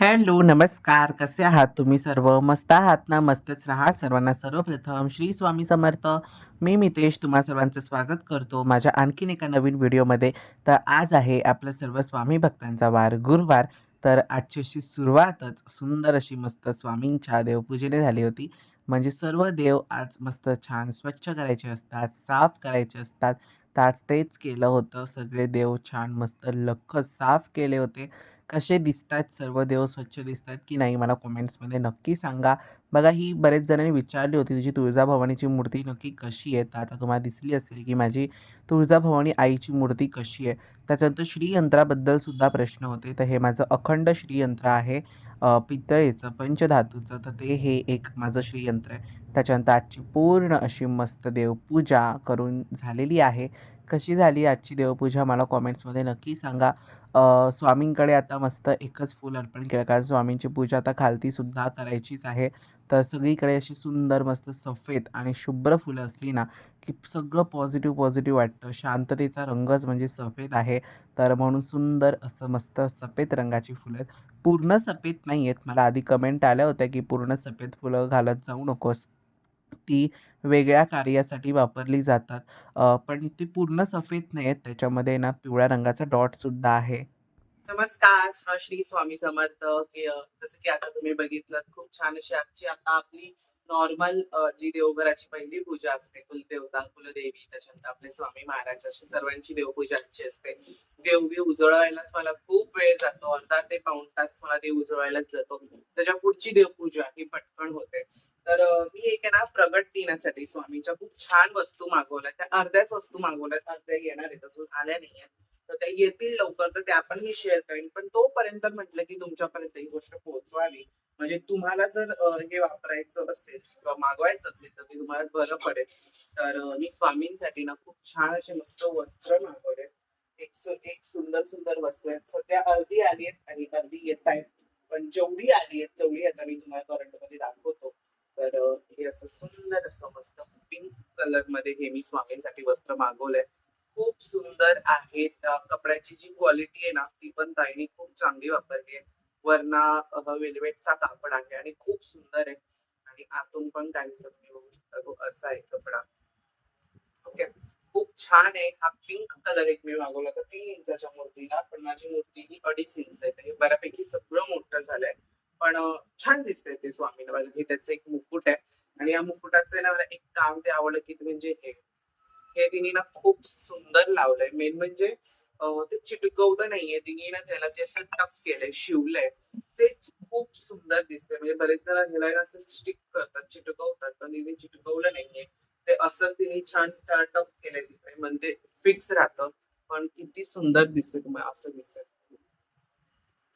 Hello, नमस्कार. कसे आहात तुम्ही सर्व? मस्त आहात ना? मस्तच राहा. सर्वांना सर्वप्रथम श्री स्वामी समर्थ. मी मितेश तुम्हा सर्वांचं स्वागत करतो माझ्या आणखीन एका नवीन व्हिडिओमध्ये. तर आज आहे आपलं सर्व स्वामी भक्तांचा वार, गुरुवार. तर आजची अशी सुरुवातच सुंदर अशी मस्त स्वामींच्या देवपूजेने झाली होती. म्हणजे सर्व देव आज मस्त छान स्वच्छ करायचे असतात, साफ करायचे असतात. तर आज तेच केलं होतं. सगळे देव छान मस्त लख्ख साफ केले होते. कसे दिसतात सर्व देव स्वच्छ दिसतात की नाही मला कमेंट्समध्ये नक्की सांगा. बघा ही बरेच जणांनी विचारली होती तुझी तुळजाभवानीची मूर्ती नक्की कशी आहे? तर आता तुम्हाला दिसली असेल की माझी तुळजाभवानी आईची मूर्ती कशी आहे. त्याच्यानंतर श्रीयंत्राबद्दल सुद्धा प्रश्न होते. तर हे माझं अखंड श्रीयंत्र आहे. पितळेचं पंचधातूचं. तर ते हे एक माझं श्रीयंत्र आहे. त्याच्यानंतर आजची पूर्ण अशी मस्त देवपूजा करून झालेली आहे. कशी झाली आजची देवपूजा मला कमेंट्समध्ये नक्की सांगा. स्वामींकडे आता मस्त एकच फूल अर्पण केलं कारण स्वामींची पूजा आता खालतीसुद्धा करायचीच आहे. तर सगळीकडे अशी सुंदर मस्त सफेद आणि शुभ्र फुलं असली ना, की सगळं पॉझिटिव्ह पॉझिटिव्ह वाटतं. शांततेचा रंगच म्हणजे सफेद आहे. तर म्हणून सुंदर असं मस्त सफेद रंगाची फुलं आहेत. पूर्ण सफेद नाही आहेत. मला आधी कमेंट आल्या होत्या, की पूर्ण सफेद फुलं घालत जाऊ नकोस. ती वेगळ्या कार्यासाठी वापरली जातात. पण ती पूर्ण सफेद नाही आहेत. त्याच्यामध्ये ना पिवळ्या रंगाचा डॉटसुद्धा आहे. नमस्कार. श्री स्वामी समर्थ. जसं की आता तुम्ही बघितलं खूप छान अशी आजची आता आपली नॉर्मल जी देवघराची पहिली पूजा असते, कुलदेवता, कुलदेवी, त्याच्यानंतर आपले स्वामी महाराज अशी सर्वांची देवपूजा आजची असते. देवबीव उजळवायलाच मला खूप वेळ जातो. अर्धा ते पाऊण तास मला देव उजळवायलाच जातो. त्याच्या पुढची देवपूजा ही पटकन होते. तर मी एक आहे ना प्रगट दिनासाठी स्वामींच्या खूप छान वस्तू मागवल्या. त्या अर्ध्याच वस्तू मागवल्यात, अर्ध्या येणार आहेत, अजून आल्या नाहीयेत. तर त्या येतील लवकर तर त्या पण मी शेअर करेन. पण तोपर्यंत म्हटलं की तुमच्यापर्यंत ही गोष्ट पोहोचवावी. म्हणजे तुम्हाला जर हे वापरायचं असेल किंवा मागवायचं असेल तर ते तुम्हाला बरं पडेल. तर मी स्वामींसाठी ना खूप छान असे मस्त वस्त्र मागवले. एक सुंदर सुंदर वस्त्र आहेत. सध्या अर्धी आली आहेत आणि अर्धी येत आहेत. पण जेवढी आली आहेत तेवढी आता मी तुम्हाला करंटमध्ये दाखवतो. तर हे असं सुंदर असं मस्त पिंक कलर मध्ये हे मी स्वामींसाठी वस्त्र मागवलंय. खूप सुंदर आहे. त्या कपड्याची जी क्वालिटी आहे ना, ती पण ताईंनी खूप चांगली वापरली आहे. वरना वेल्वेटचा कापड आहे आणि खूप सुंदर आहे. आणि आतून पण काहीसं तुम्ही बघू शकता तो असा आहे कपडा. ओके. खूप छान आहे. हा पिंक कलर एक मी मागवला होता 3 इंचाच्या मूर्तीला, पण माझी मूर्ती ही 2.5 इंच आहे. तर हे बऱ्यापैकी सगळं मोठं झालंय. पण छान दिसतंय ते स्वामीला बघा. हे त्याचं एक मुकुट आहे आणि या मुकुटाचं आहे ना मला एक काम ते आवडलं की म्हणजे हे तिने ना खूप सुंदर लावलंय. मेन म्हणजे ते चिटकवलं नाहीये. तिने ना त्याला ते असं टक केलंय, शिवलंय. तेच खूप सुंदर दिसतंय. म्हणजे बरेच जण ह्याला ना असं स्टिक करतात, चिटकवतात. पण तिने चिटकवलं नाहीये. ते असं तिने छान टक केलंय तिकडे. म्हणजे फिक्स राहतं. पण किती सुंदर दिसतंय तुम्हाला असं दिसेल.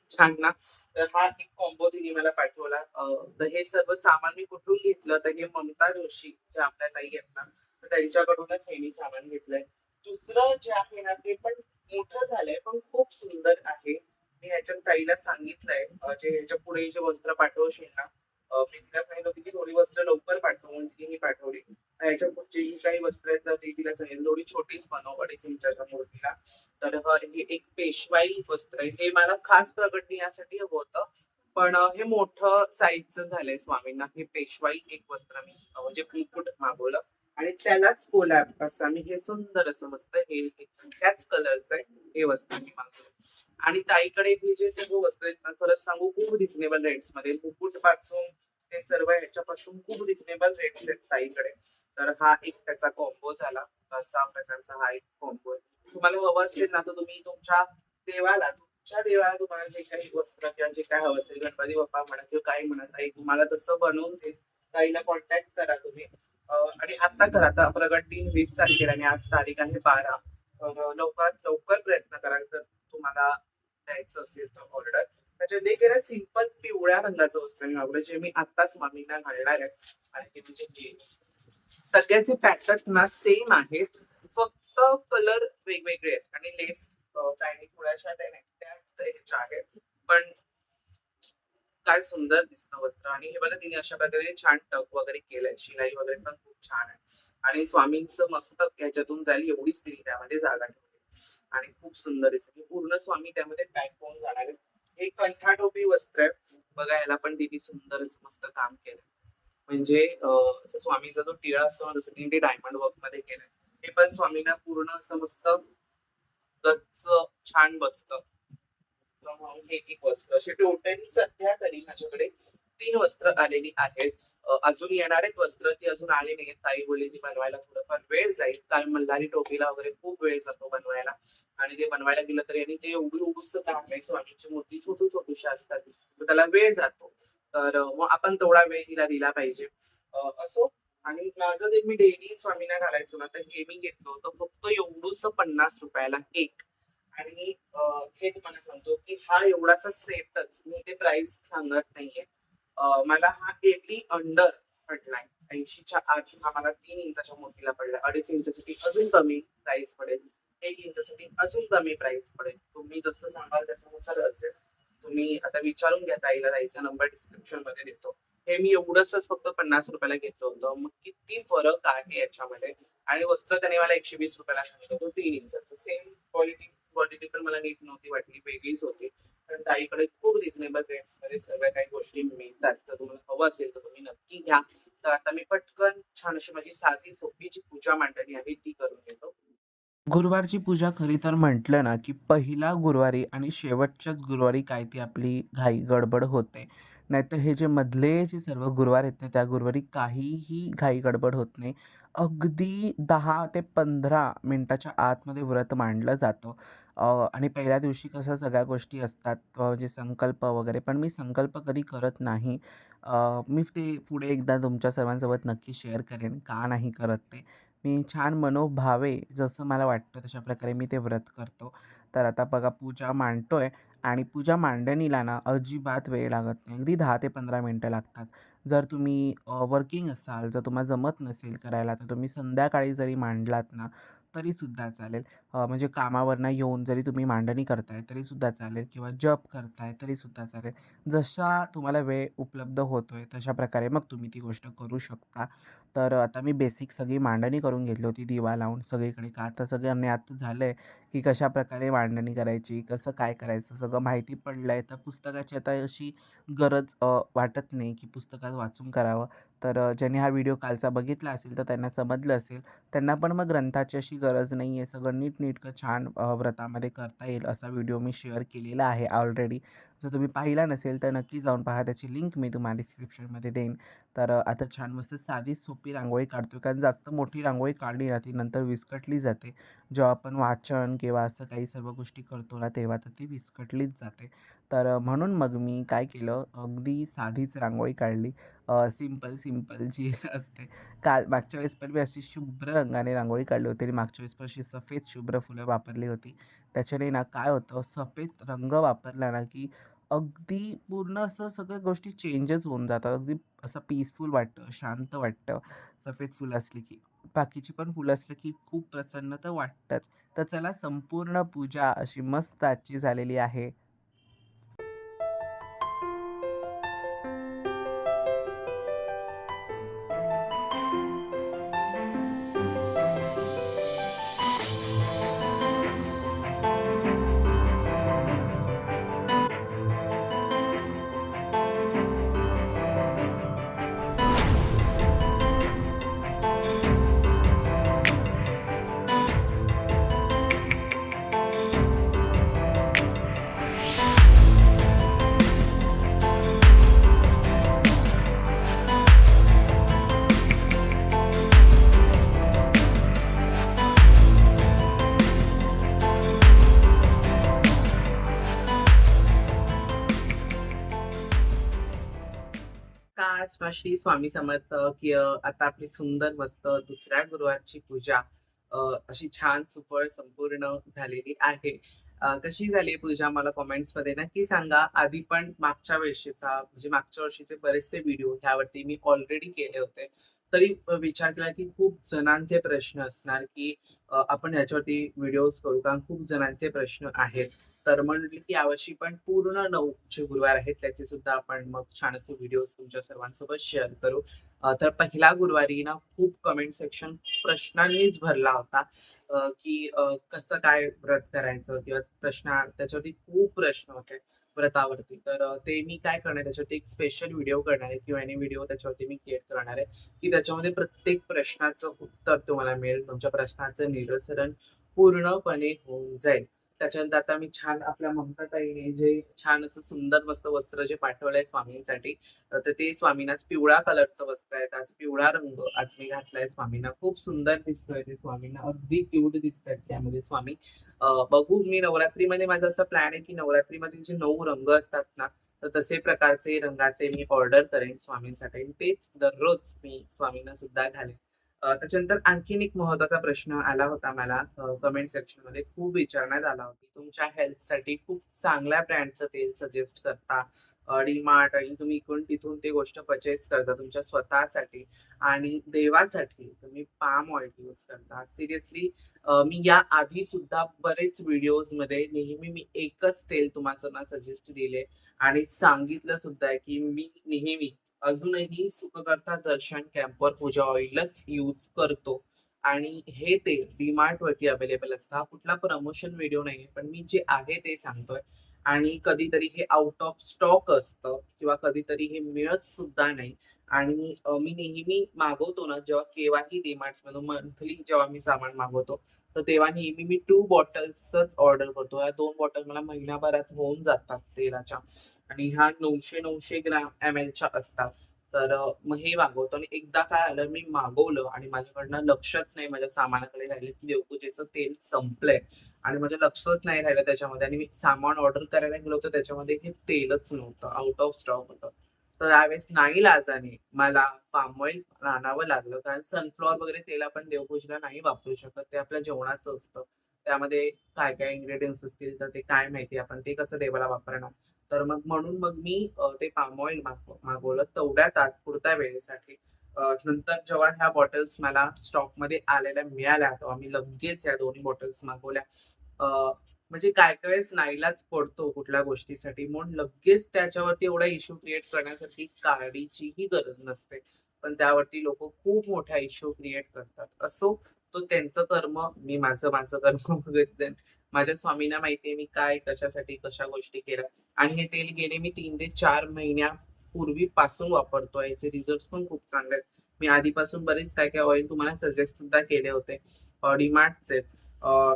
छान ना. तर हा एक कॉम्बो तिने मला पाठवला. तर हे सर्व सामान मी कुठून घेतलं तर हे ममता जोशी ज्या आपल्या ताई आहेत ना, तर त्यांच्याकडूनच हे मी सामान घेतलंय. दुसरं जे आहे ना ते पण मोठं झालंय पण खूप सुंदर आहे. मी ह्याच्यात ताईला सांगितलंय जे ह्याच्या पुढे जे वस्त्र पाठवशील ना, मी तिला सांगितलं होतं की थोडी वस्त्र लवकर पाठव म्हणून तिने ही पाठवली. ह्याच्या पुढची जी काही वस्त्र आहेत ना ती तिला सांगितलं थोडी छोटीच बनव 2.5 इंचाच्या मूर्तीला. तर हे एक पेशवाई वस्त्र आहे. हे मला खास प्रगट दिनासाठी हवं होतं. पण हे मोठं साईजचं झालंय स्वामींना. हे पेशवाई एक वस्त्र मी म्हणजे मुकुट मागवलं आणि त्यालाच कोलॅब असं मी हे सुंदर असं मस्त हे त्याच कलरचं आहे. हे वस्त्र मी मागवलं. आणि ताईकडे हे जे सर्व वस्त्र आहेत ना, खरंच सांगू खूप रिझनेबल रेट्स मध्ये. मुकुट पासून ते सर्व ह्याच्यापासून खूप रिझनेबल रेट्स आहेत ताईकडे. तर हा एक त्याचा कॉम्बो झाला. असा प्रकारचा हा एक कॉम्बो आहे. तुम्हाला हवं असेल ना तर तुम्ही तुमच्या देवाला तुम्हाला जे काही वस्त्र किंवा जे काही हवं असेल गणपती बाप्पा म्हणा किंवा काही म्हणा ताई तुम्हाला तसं बनवून देईल. ताईला कॉन्टॅक्ट करा तुम्ही. आणि आता करा आता प्रगट दिन 20 तारखेला आणि आज तारीख आहे 12. लवकरात लवकर प्रयत्न करा जर तुम्हाला द्यायचं असेल तर ऑर्डर. त्याच्यात एक आहे ना सिंपल पिवळ्या रंगाचं वस्त्र मी मागवलं जे मी आत्ताच मामींना घालणार आहे. आणि ते म्हणजे हे सगळ्याचे पॅटर्न ना सेम आहेत. फक्त कलर वेगवेगळे आहेत आणि लेस काही थोड्याशा त्याच ह्याच्या आहेत. पण काय सुंदर दिसतं वस्त्र आणि हे बघा तिने अशा प्रकारे छान टक वगैरे केलंय. शिलाई वगैरे पण खूप छान आहे. आणि स्वामींचं मस्तक ह्याच्यातून जाईल एवढीच तिने त्यामध्ये जागा ठेवली. आणि खूप सुंदर दिसते. पूर्ण स्वामी त्यामध्ये पॅक होऊन जाणार आहेत. हे कंठाटोपी वस्त्र आहे बघा, याला पण तिने सुंदर असं मस्त काम केलं. म्हणजे असं स्वामीचा जो टिळा असतो ना, जसं तिने डायमंड वर्क मध्ये केलंय, हे पण स्वामींना पूर्ण असं मस्त गच्च छान बसतं. तर म्हणून हे एक वस्त्र अशी टोटली सध्या तरी माझ्याकडे 3 वस्त्र आलेली आहेत. अजून येणार आहेत वस्त्र, ती अजून आली नाहीयेत. ताई बोलली ती बनवायला थोडंफार वेळ जाईल, कारण मल्हारी टोपीला वगैरे खूप वेळ जातो बनवायला. आणि ते बनवायला गेलं तर यांनी ते एवढं काम आहे, स्वामींची मूर्ती छोटी-छोटीशी असतात. तर त्याला वेळ जातो. तर मग आपण तेवढा वेळ तिला दिला पाहिजे. असो. आणि माझं जे मी डेली स्वामींना घालायचो ना, तर हे मी घेतलं होतं फक्त एवढूसं ₹50 ला एक. आणि हे तुम्हाला सांगतो, की हा एवढासा सेटच मी ते प्राइस सांगत नाहीये. मला हा 80 अंडर पडलाय. 80च्या आत हा मला 3 इंचाच्या मूर्तीला पडलाय. 2.5 इंचासाठी अजून कमी प्राइस पडेल. 1 इंचासाठी अजून कमी प्राइस पडेल. तुम्ही जसं सांगाल त्याच्यानुसार असेल. तुम्ही आता विचारून घ्या ताईला, ताईचा नंबर डिस्क्रिप्शनमध्ये देतो. हे मी एवढंसच फक्त ₹50 ला घेतलं होतं. मग किती फरक आहे याच्यामध्ये. आणि वस्त्र त्याने मला ₹120 ला सांगितलं होतं 3 इंचाचं. सेम क्वालिटी क्वालिटी पण मला नीट नव्हती वाटली, वेगळीच होती. पण ताईकडे खूप रिझनेबल रेट्समध्ये सगळ्या काही गोष्टी मिळतात. जर तुम्हाला हवं असेल तर तुम्ही नक्की घ्या. तर आता मी पटकन छान अशी माझी साधी सोपी जी पूजा मांडणी आहे ती करून घेतो. गुरुवारची पूजा खरी तर म्हटलं ना, की पहिला गुरुवारी आणि शेवटच्याच गुरुवारी काय ती आपली घाई गडबड होते. नाहीतर हे जे मधले जे सर्व गुरुवार आहेत ना, त्या गुरुवारी काहीही घाई गडबड होत नाही. अगदी 10 ते 15 मिनिटाच्या आतमध्ये व्रत मांडलं जातं. आणि पहिल्या दिवशी कसं सगळ्या गोष्टी असतात, म्हणजे संकल्प वगैरे, पण मी संकल्प कधी करत नाही. मी ते पुढे एकदा तुमच्या सर्वांसोबत नक्की शेअर करेन, का नाही करत ते. मी छान मनोभावे जसं मला वाटतं तशा प्रकारे मी ते व्रत करतो. तर आता बघा पूजा मांडतोय आणि पूजा मांडणीला ना अजिबात वेळ लागत नाही. अगदी 10 ते 15 मिनिटं लागतात. जर तुम्ही वर्किंग असाल, जर तुम्हाला जमत नसेल करायला, तर तुम्ही संध्याकाळी जरी मांडलात ना तरीसुद्धा चालेल. म्हणजे कामावरनं येऊन जरी तुम्ही मांडणी करताय तरीसुद्धा चालेल किंवा जप करताय तरीसुद्धा चालेल. जसा तुम्हाला वेळ उपलब्ध होतोय तशा प्रकारे मग तुम्ही ती गोष्ट करू शकता. तर आता मी बेसिक सगळी मांडणी करून घेतली होती दिवा लावून सगळीकडे. का आता सगळं ज्ञात झालंय, की कशाप्रकारे मांडणी करायची, कसं काय करायचं सगळं माहिती पडलंय. तर पुस्तकाची आता अशी गरज वाटत नाही, की पुस्तकात वाचून करावं. तर ज्यांनी हा व्हिडिओ कालचा बघितला असेल तर त्यांना समजलं असेल. त्यांना पण मग ग्रंथाची अशी गरज नाही आहे. सगळं नीटनेटकं छान व्रतामध्ये करता येईल असा व्हिडिओ मी शेअर केलेला आहे ऑलरेडी. जर तुम्ही पाहिला नसेल तर नक्की जाऊन पहा. त्याची लिंक मी तुम्हाला डिस्क्रिप्शनमध्ये देईन. तर आता छान मस्त साधी सोपी रांगोळी काढतो, कारण जास्त मोठी रांगोळी काढली ना ती नंतर विस्कटली जाते. जेव्हा आपण वाचन किंवा असं काही सर्व गोष्टी करतो ना तेव्हा तर ती विस्कटलीच जाते. तर म्हणून मग मी काय केलं, अगदी साधीच रांगोळी काढली. सिंपल सिंपल जी असते. काल मागच्या वेळेस पण मी अशी शुभ्र रंगाने रांगोळी काढली होती आणि मागच्या वेळेस पण अशी सफेद शुभ्र फुलं वापरली होती. त्याच्याने ना काय होतं, सफेद रंग वापरला ना की अगदी पूर्ण असं सगळ्या गोष्टी चेंजच होऊन जातात. अगदी असं पीसफुल वाटतं, शांत वाटतं सफेद फुलं असली की. बाकीची पण फुलं असली की खूप प्रसन्न तर वाटतंच. तर चला, संपूर्ण पूजा अशी मस्त आजची झालेली आहे. नमस्कार श्री स्वामी समर्थ, की आता आपली सुंदर मस्त दुसऱ्या गुरुवारची पूजा अशी छान सुफळ संपूर्ण झालेली आहे. कशी झाली पूजा मला कमेंट्स मध्ये नक्की सांगा. आधी पण मागच्या वर्षीचा म्हणजे मागच्या वर्षीचे बरेचसे व्हिडिओ ह्यावरती मी ऑलरेडी केले होते. तरी विचार केला की खूप जणांचे प्रश्न असणार, की आपण ह्याच्यावरती व्हिडिओज करू, कारण खूप जणांचे प्रश्न आहेत. तर म्हटलं की यावर्षी पण पूर्ण 9 जे गुरुवार आहेत त्याचे सुद्धा आपण मग छान असे व्हिडिओज तुमच्या सर्वांसोबत शेअर करू. तर पहिला गुरुवारी ना खूप कमेंट सेक्शन प्रश्नांनीच भरला होता. की कसं काय व्रत करायचं किंवा त्याच्यावरती खूप प्रश्न होते. व्रतावरती. तर ते मी काय करणार आहे त्याच्यावरती एक स्पेशल व्हिडिओ करणार आहे Q&A व्हिडिओ त्याच्यावरती मी क्रिएट करणार आहे, की त्याच्यामध्ये प्रत्येक प्रश्नाचं उत्तर तुम्हाला मिळेल. तुमच्या प्रश्नाचं निरसरण पूर्णपणे होऊन जाईल. त्याच्यानंतर आता मी छान आपल्या ममता ताईने जे छान असं सुंदर मस्त वस्त्र जे पाठवलंय स्वामींसाठी, तर ते स्वामींनाच पिवळा कलरचं वस्त्र आहे. आज पिवळा रंग आज मी घातलाय स्वामींना. खूप सुंदर दिसतोय ते स्वामींना. अगदी क्यूट दिसतायत त्यामध्ये स्वामी. बघू मी नवरात्रीमध्ये माझा असा प्लॅन आहे, की नवरात्रीमध्ये जे 9 रंग असतात ना, तर तसे प्रकारचे रंगाचे मी ऑर्डर करेन स्वामींसाठी आणि तेच दररोज मी स्वामींना सुद्धा घालेन. त्याच्यानंतर आणखीन एक महत्त्वाचा प्रश्न आला होता मला कमेंट सेक्शनमध्ये खूप विचारण्यात आला होता, तुमच्या हेल्थसाठी खूप चांगल्या ब्रँडचं तेल सजेस्ट करता. डी-मार्ट आणि तुम्ही इकडून तिथून ती गोष्ट पर्चेस करता तुमच्या स्वतःसाठी आणि देवासाठी तुम्ही पाम ऑइल यूज करता. सिरियसली मी या आधी सुद्धा बरेच व्हिडिओजमध्ये नेहमी मी एकच तेल तुम्हाला सजेस्ट दिले आणि सांगितलं सुद्धा आहे, की मी नेहमी अजूनही सुखकर्ता दर्शन कॅम्पर पूजा ऑइलच यूज करतो आणि हे तेल डी-मार्ट वरती अवेलेबल असतं. हा कुठला प्रमोशन व्हिडिओ नाहीये, पण मी जे आहे ते सांगतोय आणि कधीतरी हे आउट ऑफ स्टॉक असतं किंवा कधीतरी हे मिळत सुद्धा नाही आणि मी नेहमी मागवतो ना, जेव्हा केव्हाही डी-मार्ट्समधून मंथली जेव्हा मी सामान मागवतो, तर तेव्हा नेहमी मी 2 बॉटल्सच ऑर्डर करतो. या 2 बॉटल मला महिनाभरात होऊन जातात तेलाच्या आणि ह्या 900-900 ग्रॅम एम-एलच्या असतात. तर मग हे मागवतो आणि एकदा काय आलं, मी मागवलं आणि माझ्याकडनं लक्षच नाही माझ्या सामानाकडे राहिलं, की देवपूजेचं तेल संपलंय आणि माझं लक्षच नाही राहिलं त्याच्यामध्ये आणि मी सामान ऑर्डर करायला गेलो, तर त्याच्यामध्ये हे तेलच नव्हतं, आउट ऑफ स्टॉक होतं. तर यावेळेस नाईलाजाने मला पाम ऑइल आणावं लागलं. कारण सनफ्लॉवर वगैरे तेल आपण देवपूजेला नाही वापरू शकत. ते आपल्या जेवणाचं असतं. त्यामध्ये काय-काय इन्ग्रीडियंट्स असतील, तर ते काय माहिती आपण ते कसं देवाला वापरणार. तर म्हणून मी ते पाम ऑइल मागवलं तेवढ्या तात्पुरत्या वेळेसाठी. नंतर जेव्हा ह्या बॉटल्स मला स्टॉकमध्ये आलेल्या मिळाल्या, तेव्हा मी लगेच या दोन्ही बॉटल्स मागवल्या. अ, म्हणजे काय-काय वेळेस नाईलाज पडतो कुठल्या गोष्टीसाठी म्हणून लगेच त्याच्यावरती एवढा इश्यू क्रिएट करण्यासाठी काळजीचीही गरज नसते. पण त्यावरती लोकं खूप मोठा इश्यू क्रिएट करतात. असो, तो त्यांचं कर्म, मी माझं कर्म बघत जाईन. माझ्या स्वामींना माहिती आहे मी काय, कशासाठी, कशा गोष्टी केल्या आणि हे तेल गेले मी 3 ते 4 महिन्यापूर्वीपासून वापरतोय. याचे रिझल्ट्स पण खूप चांगले आहेत. मी आधीपासून बरेच काय-काय ऑइल तुम्हाला सजेस्ट सुद्धा केले होते. डी-मार्टचे.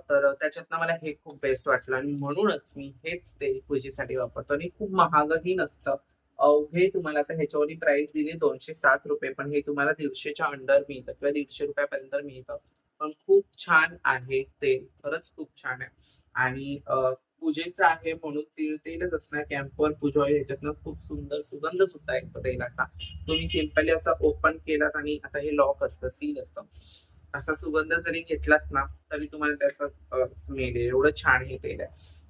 तर त्याच्यातनं मला हे खूप बेस्ट वाटलं आणि म्हणूनच मी हेच तेल पूजेसाठी वापरतो आणि खूप महागही नसतं. अवघे तुम्हाला आता ह्याच्यावरती प्राइस दिली ₹207 पण हे तुम्हाला 150च्या अंडर मिळतं किंवा ₹150 पर्यंत मिळतं. पण खूप छान आहे तेल. खरंच खूप छान आहे. आणि पूजेचं आहे म्हणून तेलच असणार कॅम्फर पूजा ऑइल ह्याच्यातनं खूप सुंदर सुगंध सुद्धा येतो तेलाचा. तुम्ही सिंपली असा ओपन केलात आणि आता हे लॉक असतं, सील असतं. असा सुगंध जरी घेतलात ना, तरी तुम्हाला त्याचा स्मेल येईल. एवढं छान हे तेल आहे.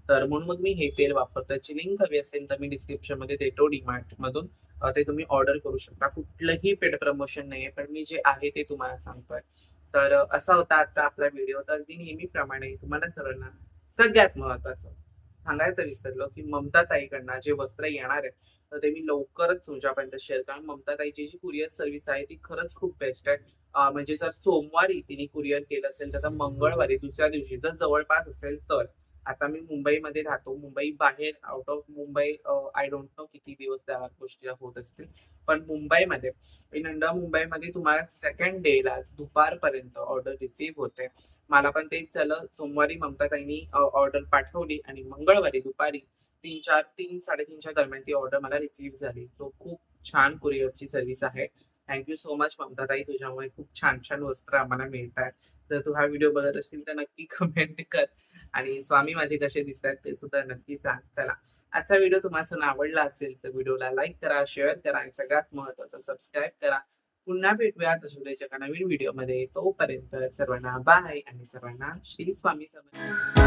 तर म्हणून मग मी हे तेल वापरतो. याची लिंक हवी असेल तर मी डिस्क्रिप्शनमध्ये देतो DMartमधून. ते तुम्ही ऑर्डर करू शकता. कुठलंही पेड प्रमोशन नाहीये, पण मी जे आहे ते तुम्हाला सांगतोय. तर असा होता आजचा आपला व्हिडिओ. तर अगदी नेहमीप्रमाणे तुम्हाला सर्वांना सगळ्यात महत्त्वाचं सांगायचं विसरलो, की ममता ताईकडनं जे वस्त्र येणार आहे, तर ते मी लवकरच तुमच्यापर्यंत शेअर कारण ममता ताईची जी कुरिअर सर्व्हिस आहे ती खरंच खूप बेस्ट आहे. म्हणजे जर सोमवारी तिने कुरिअर केलं असेल, तर आता मंगळवारी दुसऱ्या दिवशी जर जवळपास असेल तर. आता मी मुंबईमध्ये राहतो. मुंबई बाहेर out of Mumbai I don't know किती दिवस त्या गोष्टीला होत असतील. पण मुंबईमध्ये इन अंडर मुंबईमध्ये तुम्हाला सेकंड डेला दुपारपर्यंत ऑर्डर रिसीव्ह होते. मला पण तेच झालं. सोमवारी ममता ताईंनी ऑर्डर पाठवली आणि मंगळवारी दुपारी 3:00-3:00-3:30च्या दरम्यान ती ऑर्डर मला रिसीव्ह झाली. तो खूप छान कुरिअरची सर्व्हिस आहे. Thank you so much Mamta tai. तुझ्यामुळे खूप छान-छान वस्त्र आम्हाला मिळतात. जर तू हा व्हिडिओ बघत असशील तर नक्की कमेंट कर आणि स्वामी माझे कसे दिसतात ते सुद्धा नक्की सांग. चला, आजचा व्हिडिओ तुम्हाला आवडला असेल तर व्हिडिओला लाईक करा, शेअर करा आणि सगळ्यात महत्त्वाचं सबस्क्राईब करा. पुन्हा भेटूया अशा वेळेच्या एका नवीन व्हिडिओमध्ये. तोपर्यंत सर्वांना बाय आणि सर्वांना श्री स्वामी समर्थ.